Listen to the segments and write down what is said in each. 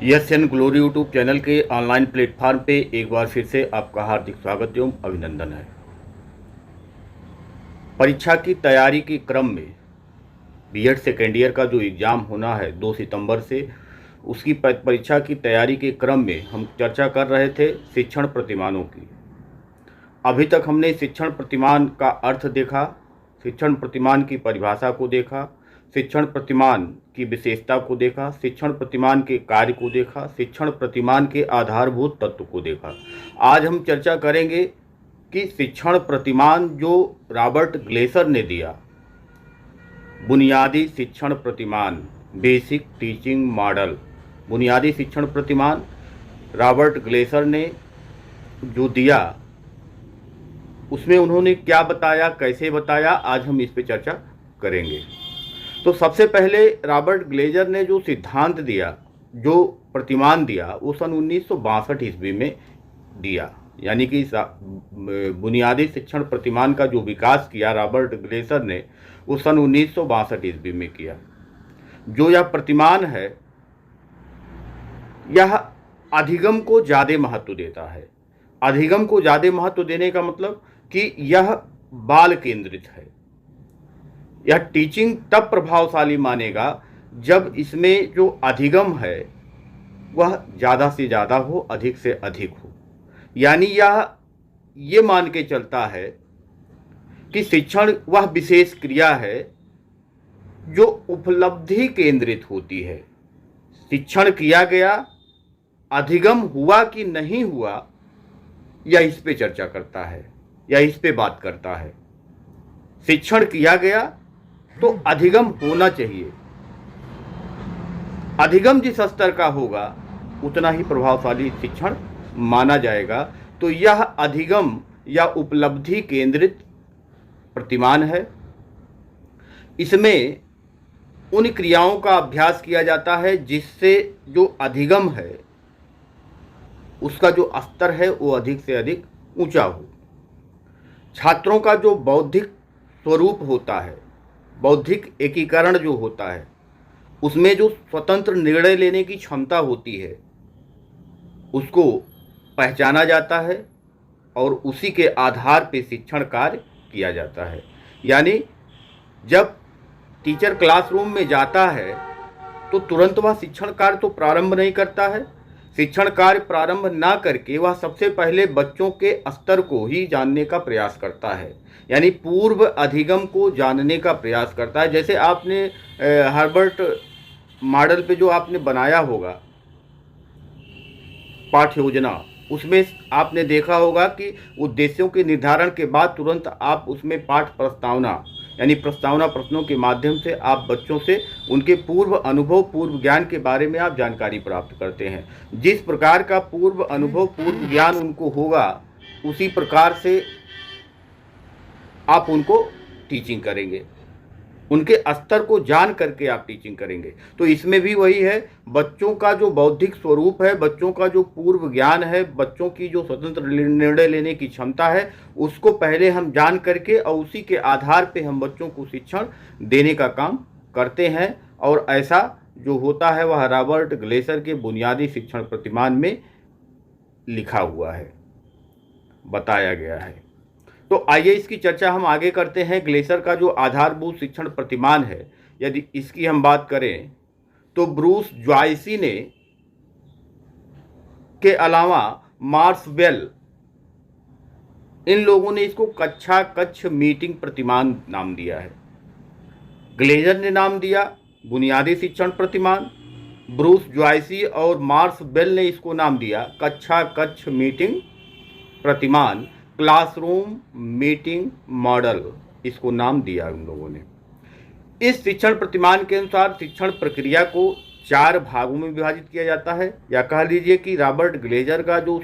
Yes N glory YouTube channel के online platform पे एक बार फिर से आपका हार्दिक स्वागत एवं अभिनंदन है। परीक्षा की तैयारी के क्रम में बीएड सेकेंड ईयर का जो एग्ज़ाम होना है 2 सितंबर से, उसकी परीक्षा की तैयारी के क्रम में हम चर्चा कर रहे थे शिक्षण प्रतिमानों की। अभी तक हमने शिक्षण प्रतिमान का अर्थ देखा, शिक्षण प्रतिमान की परिभाषा को देखा, शिक्षण प्रतिमान की विशेषता को देखा, शिक्षण प्रतिमान के कार्य को देखा, शिक्षण प्रतिमान के आधारभूत तत्व को देखा। आज हम चर्चा करेंगे कि शिक्षण प्रतिमान जो रॉबर्ट ग्लेसर ने दिया, बुनियादी शिक्षण प्रतिमान, बेसिक टीचिंग मॉडल, बुनियादी शिक्षण प्रतिमान रॉबर्ट ग्लेसर ने जो दिया, उसमें उन्होंने क्या बताया, कैसे बताया, आज हम इस पे चर्चा करेंगे। तो सबसे पहले रॉबर्ट ग्लेजर ने जो सिद्धांत दिया, जो प्रतिमान दिया, वो सन 1962 ईस्वी में दिया। यानी कि बुनियादी शिक्षण प्रतिमान का जो विकास किया रॉबर्ट ग्लेजर ने, वो सन 1962 ईस्वी में किया। जो यह प्रतिमान है, यह अधिगम को ज़्यादा महत्व देता है। अधिगम को ज़्यादा महत्व देने का मतलब कि यह बाल केंद्रित है। यह टीचिंग तब प्रभावशाली मानेगा जब इसमें जो अधिगम है वह ज़्यादा से ज़्यादा हो, अधिक से अधिक हो। यानी यह ये मान के चलता है कि शिक्षण वह विशेष क्रिया है जो उपलब्धि केंद्रित होती है। शिक्षण किया गया, अधिगम हुआ कि नहीं हुआ, यह इस पे चर्चा करता है, या इस पे बात करता है। शिक्षण किया गया तो अधिगम होना चाहिए। अधिगम जिस स्तर का होगा उतना ही प्रभावशाली शिक्षण माना जाएगा। तो यह अधिगम या उपलब्धि केंद्रित प्रतिमान है। इसमें उन क्रियाओं का अभ्यास किया जाता है जिससे जो अधिगम है उसका जो स्तर है वो अधिक से अधिक ऊंचा हो। छात्रों का जो बौद्धिक स्वरूप होता है, बौद्धिक एकीकरण जो होता है, उसमें जो स्वतंत्र निर्णय लेने की क्षमता होती है, उसको पहचाना जाता है और उसी के आधार पर शिक्षण कार्य किया जाता है। यानी जब टीचर क्लासरूम में जाता है तो तुरंत वह शिक्षण कार्य तो प्रारंभ नहीं करता है। शिक्षण कार्य प्रारंभ ना करके वह सबसे पहले बच्चों के स्तर को ही जानने का प्रयास करता है, यानी पूर्व अधिगम को जानने का प्रयास करता है। जैसे आपने हार्वर्ड मॉडल पे जो आपने बनाया होगा पाठ्य योजना, उसमें आपने देखा होगा कि उद्देश्यों के निर्धारण के बाद तुरंत आप उसमें पाठ प्रस्तावना यानी प्रस्तावना प्रश्नों के माध्यम से आप बच्चों से उनके पूर्व अनुभव, पूर्व ज्ञान के बारे में आप जानकारी प्राप्त करते हैं। जिस प्रकार का पूर्व अनुभव, पूर्व ज्ञान उनको होगा, उसी प्रकार से आप उनको टीचिंग करेंगे, उनके स्तर को जान करके आप टीचिंग करेंगे। तो इसमें भी वही है, बच्चों का जो बौद्धिक स्वरूप है, बच्चों का जो पूर्व ज्ञान है, बच्चों की जो स्वतंत्र निर्णय लेने की क्षमता है, उसको पहले हम जान करके और उसी के आधार पे हम बच्चों को शिक्षण देने का काम करते हैं। और ऐसा जो होता है वह रॉबर्ट ग्लेसर के बुनियादी शिक्षण प्रतिमान में लिखा हुआ है, बताया गया है। तो आइए इसकी चर्चा हम आगे करते हैं। ग्लेसर का जो आधारभूत शिक्षण प्रतिमान है, यदि इसकी हम बात करें तो ब्रूस जॉयसी ने के अलावा मार्सवेल, इन लोगों ने इसको कक्षा कक्ष मीटिंग प्रतिमान नाम दिया है। ग्लेजर ने नाम दिया बुनियादी शिक्षण प्रतिमान, ब्रूस जॉयसी और मार्सवेल ने इसको नाम दिया कक्षा कक्ष मीटिंग प्रतिमान, क्लासरूम मीटिंग मॉडल, इसको नाम दिया उन लोगों ने। इस शिक्षण प्रतिमान के अनुसार शिक्षण प्रक्रिया को 4 भागों में विभाजित किया जाता है, या कह लीजिए कि रॉबर्ट ग्लेजर का जो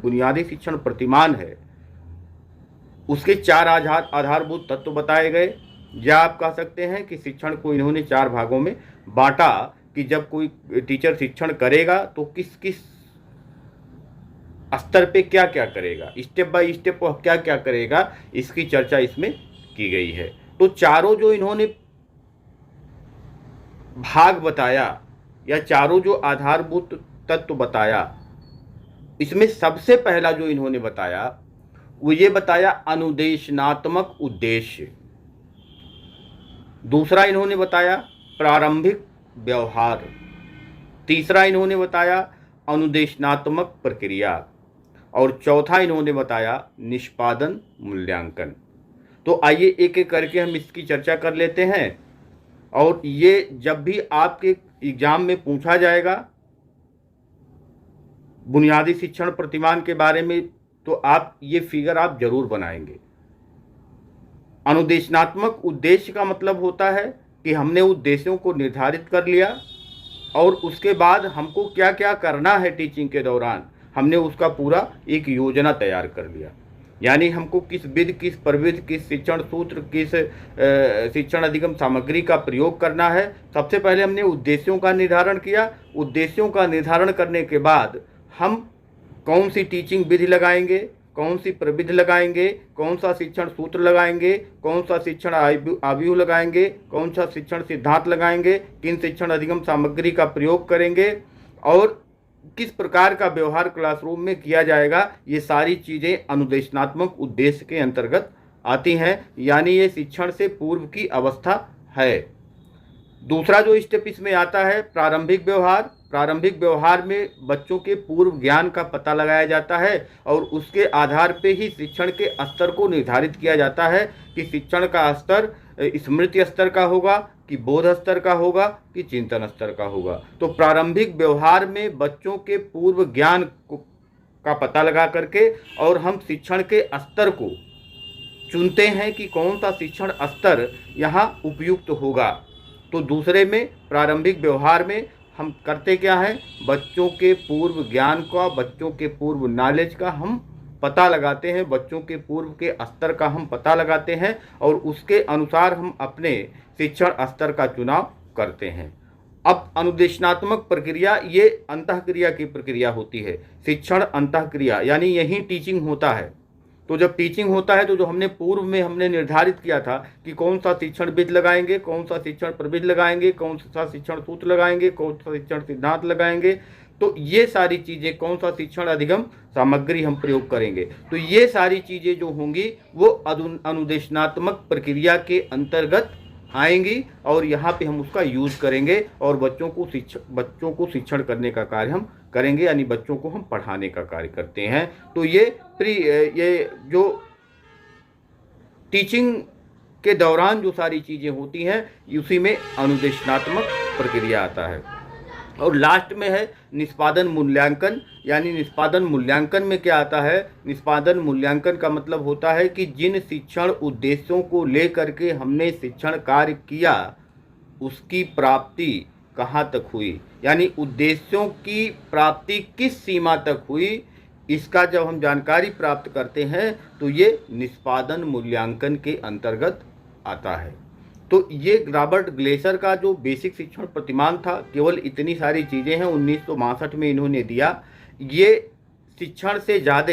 बुनियादी शिक्षण प्रतिमान है उसके 4 आधारभूत तत्व बताए गए। या आप कह सकते हैं कि शिक्षण को इन्होंने 4 भागों में बांटा कि जब कोई टीचर शिक्षण करेगा तो किस किस स्तर पे क्या क्या करेगा, स्टेप बाय स्टेप वह क्या क्या करेगा, इसकी चर्चा इसमें की गई है। तो चारों जो इन्होंने भाग बताया या चारों जो आधारभूत तत्व बताया, इसमें सबसे पहला जो इन्होंने बताया वो ये बताया अनुदेशनात्मक उद्देश्य। दूसरा इन्होंने बताया प्रारंभिक व्यवहार। तीसरा इन्होंने बताया अनुदेशनात्मक प्रक्रिया। और चौथा इन्होंने बताया निष्पादन मूल्यांकन। तो आइए एक एक करके हम इसकी चर्चा कर लेते हैं। और ये जब भी आपके एग्जाम में पूछा जाएगा बुनियादी शिक्षण प्रतिमान के बारे में, तो आप ये फिगर आप जरूर बनाएंगे। अनुदेशनात्मक उद्देश्य का मतलब होता है कि हमने उद्देश्यों को निर्धारित कर लिया और उसके बाद हमको क्या क्या करना है टीचिंग के दौरान, हमने उसका पूरा एक योजना तैयार कर लिया। यानी हमको किस विधि, किस प्रविधि, किस शिक्षण सूत्र, किस शिक्षण अधिगम सामग्री का प्रयोग करना है। सबसे पहले हमने उद्देश्यों का निर्धारण किया। उद्देश्यों का निर्धारण करने के बाद हम कौन सी टीचिंग विधि लगाएंगे, कौन सी प्रविधि लगाएंगे, कौन सा शिक्षण सूत्र लगाएंगे, कौन सा शिक्षण आव्यूह लगाएंगे, कौन सा शिक्षण सिद्धांत लगाएंगे, किन शिक्षण अधिगम सामग्री का प्रयोग करेंगे और किस प्रकार का व्यवहार क्लासरूम में किया जाएगा, ये सारी चीज़ें अनुदेशनात्मक उद्देश्य के अंतर्गत आती हैं। यानी ये शिक्षण से पूर्व की अवस्था है। दूसरा जो स्टेप इसमें आता है प्रारंभिक व्यवहार। प्रारंभिक व्यवहार में बच्चों के पूर्व ज्ञान का पता लगाया जाता है और उसके आधार पे ही शिक्षण के स्तर को निर्धारित किया जाता है कि शिक्षण का स्तर स्मृति स्तर का होगा, कि बोध स्तर का होगा, कि चिंतन स्तर का होगा। तो प्रारंभिक व्यवहार में बच्चों के पूर्व ज्ञान का पता लगा करके और हम शिक्षण के स्तर को चुनते हैं कि कौन सा शिक्षण स्तर यहाँ उपयुक्त होगा। तो दूसरे में प्रारंभिक व्यवहार में हम करते क्या है, बच्चों के पूर्व ज्ञान का, बच्चों के पूर्व नॉलेज का हम पता लगाते हैं, बच्चों के पूर्व के स्तर का हम पता लगाते हैं और उसके अनुसार हम अपने शिक्षण स्तर का चुनाव करते हैं। अब अनुदेशनात्मक प्रक्रिया ये अंतःक्रिया की प्रक्रिया होती है। शिक्षण अंतःक्रिया यानी यही टीचिंग होता है। तो जब टीचिंग होता है तो जो हमने पूर्व में हमने निर्धारित किया था कि कौन सा शिक्षण विधि लगाएंगे, कौन सा शिक्षण प्रविधि लगाएंगे, कौन सा शिक्षण सूत्र लगाएंगे, कौन सा शिक्षण सिद्धांत लगाएंगे, तो ये सारी चीज़ें, कौन सा शिक्षण अधिगम सामग्री हम प्रयोग करेंगे, तो ये सारी चीज़ें जो होंगी वो अनुदेशनात्मक प्रक्रिया के अंतर्गत आएंगी और यहाँ पे हम उसका यूज़ करेंगे और बच्चों को शिक्षण करने का कार्य हम करेंगे, यानी बच्चों को हम पढ़ाने का कार्य करते हैं। तो ये जो टीचिंग के दौरान जो सारी चीज़ें होती हैं उसी में अनुदेशनात्मक प्रक्रिया आता है। और लास्ट में है निष्पादन मूल्यांकन। यानी निष्पादन मूल्यांकन में क्या आता है, निष्पादन मूल्यांकन का मतलब होता है कि जिन शिक्षण उद्देश्यों को लेकर के हमने शिक्षण कार्य किया उसकी प्राप्ति कहाँ तक हुई, यानी उद्देश्यों की प्राप्ति किस सीमा तक हुई, इसका जब हम जानकारी प्राप्त करते हैं तो ये निष्पादन मूल्यांकन के अंतर्गत आता है। तो ये रॉबर्ट ग्लेसर का जो बेसिक शिक्षण प्रतिमान था, केवल इतनी सारी चीज़ें हैं 1962 में इन्होंने दिया। ये शिक्षण से ज़्यादा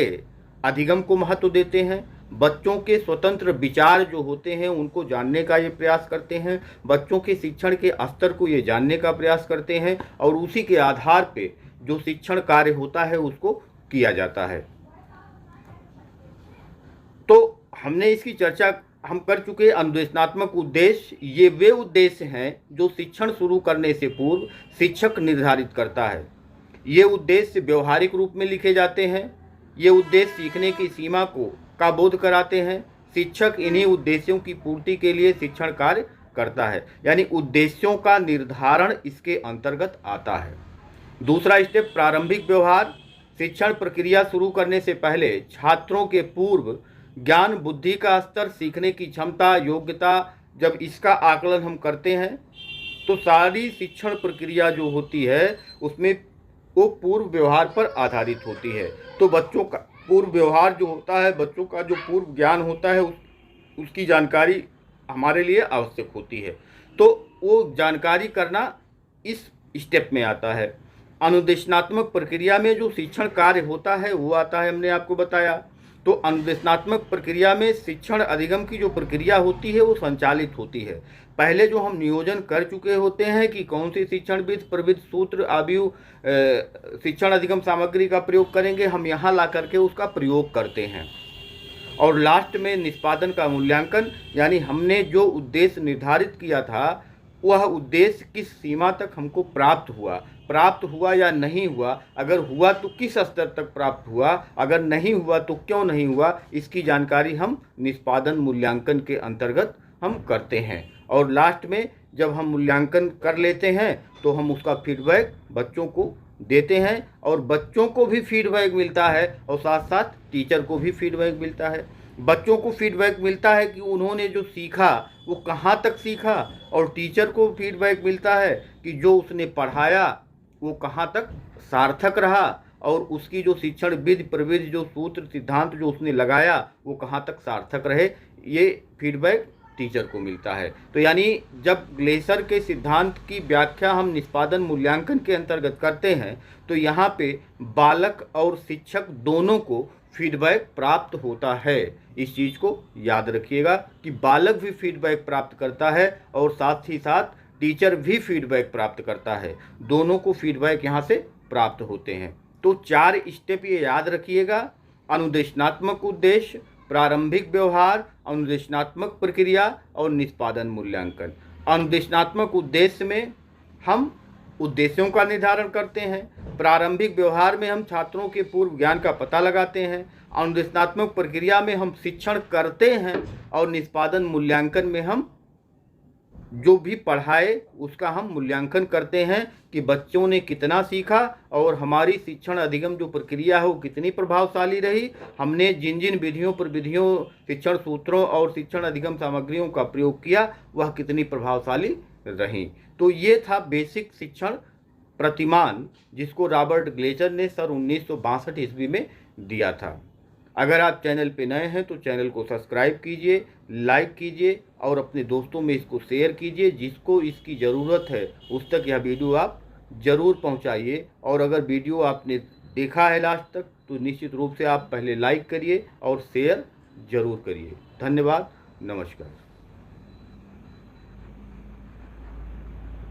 अधिगम को महत्व देते हैं, बच्चों के स्वतंत्र विचार जो होते हैं उनको जानने का ये प्रयास करते हैं, बच्चों के शिक्षण के स्तर को ये जानने का प्रयास करते हैं और उसी के आधार पे जो शिक्षण कार्य होता है उसको किया जाता है। तो हमने इसकी चर्चा हम कर चुके। अनुदेशनात्मक उद्देश्य ये वे उद्देश्य हैं जो शिक्षण शुरू करने से पूर्व शिक्षक निर्धारित करता है। ये उद्देश्य व्यवहारिक रूप में लिखे जाते हैं। ये उद्देश्य सीखने की सीमा का बोध कराते हैं। शिक्षक इन्हीं उद्देश्यों की पूर्ति के लिए शिक्षण कार्य करता है, यानी उद्देश्यों का निर्धारण इसके अंतर्गत आता है। दूसरा स्टेप प्रारंभिक व्यवहार। शिक्षण प्रक्रिया शुरू करने से पहले छात्रों के पूर्व ज्ञान, बुद्धि का स्तर, सीखने की क्षमता, योग्यता, जब इसका आकलन हम करते हैं तो सारी शिक्षण प्रक्रिया जो होती है उसमें वो पूर्व व्यवहार पर आधारित होती है। तो बच्चों का पूर्व व्यवहार जो होता है, बच्चों का जो पूर्व ज्ञान होता है उसकी जानकारी हमारे लिए आवश्यक होती है। तो वो जानकारी करना इस स्टेप में आता है। अनुदेशनात्मक प्रक्रिया में जो शिक्षण कार्य होता है वो आता है, हमने आपको बताया। तो अनुदेशनात्मक प्रक्रिया में शिक्षण अधिगम की जो प्रक्रिया होती है वो संचालित होती है। पहले जो हम नियोजन कर चुके होते हैं कि कौन सी शिक्षण विधि प्रविधि सूत्र आयु शिक्षण अधिगम सामग्री का प्रयोग करेंगे, हम यहाँ ला करके उसका प्रयोग करते हैं। और लास्ट में निष्पादन का मूल्यांकन, यानी हमने जो उद्देश्य निर्धारित किया था वह उद्देश्य किस सीमा तक हमको प्राप्त हुआ या नहीं हुआ, अगर हुआ तो किस स्तर तक प्राप्त हुआ, अगर नहीं हुआ तो क्यों नहीं हुआ, इसकी जानकारी हम निष्पादन मूल्यांकन के अंतर्गत हम करते हैं। और लास्ट में जब हम मूल्यांकन कर लेते हैं तो हम उसका फीडबैक बच्चों को देते हैं और बच्चों को भी फीडबैक मिलता है और साथ साथ टीचर को भी फीडबैक मिलता है। बच्चों को फीडबैक मिलता है कि उन्होंने जो सीखा वो कहाँ तक सीखा, और टीचर को फीडबैक मिलता है कि जो उसने पढ़ाया वो कहाँ तक सार्थक रहा और उसकी जो शिक्षण विधि प्रविधि जो सूत्र सिद्धांत जो उसने लगाया वो कहाँ तक सार्थक रहे, ये फीडबैक टीचर को मिलता है। तो यानी जब ग्लेसर के सिद्धांत की व्याख्या हम निष्पादन मूल्यांकन के अंतर्गत करते हैं तो यहाँ पे बालक और शिक्षक दोनों को फीडबैक प्राप्त होता है। इस चीज़ को याद रखिएगा कि बालक भी फीडबैक प्राप्त करता है और साथ ही साथ टीचर भी फीडबैक प्राप्त करता है, दोनों को फीडबैक यहाँ से प्राप्त होते हैं। तो 4 स्टेप ये याद रखिएगा: अनुदेशनात्मक उद्देश्य, प्रारंभिक व्यवहार, अनुदेशनात्मक प्रक्रिया और निष्पादन मूल्यांकन। अनुदेशनात्मक उद्देश्य में हम उद्देश्यों का निर्धारण करते हैं, प्रारंभिक व्यवहार में हम छात्रों के पूर्व ज्ञान का पता लगाते हैं, अनुदेशनात्मक प्रक्रिया में हम शिक्षण करते हैं और निष्पादन मूल्यांकन में हम जो भी पढ़ाए उसका हम मूल्यांकन करते हैं कि बच्चों ने कितना सीखा और हमारी शिक्षण अधिगम जो प्रक्रिया है वो कितनी प्रभावशाली रही, हमने जिन जिन विधियों शिक्षण सूत्रों और शिक्षण अधिगम सामग्रियों का प्रयोग किया वह कितनी प्रभावशाली रही। तो ये था बेसिक शिक्षण प्रतिमान जिसको रॉबर्ट ग्लेचर ने सन 1962 ईस्वी में दिया था। अगर आप चैनल पे नए हैं तो चैनल को सब्सक्राइब कीजिए, लाइक कीजिए और अपने दोस्तों में इसको शेयर कीजिए। जिसको इसकी ज़रूरत है उस तक यह वीडियो आप ज़रूर पहुंचाइए। और अगर वीडियो आपने देखा है लास्ट तक तो निश्चित रूप से आप पहले लाइक करिए और शेयर ज़रूर करिए। धन्यवाद, नमस्कार।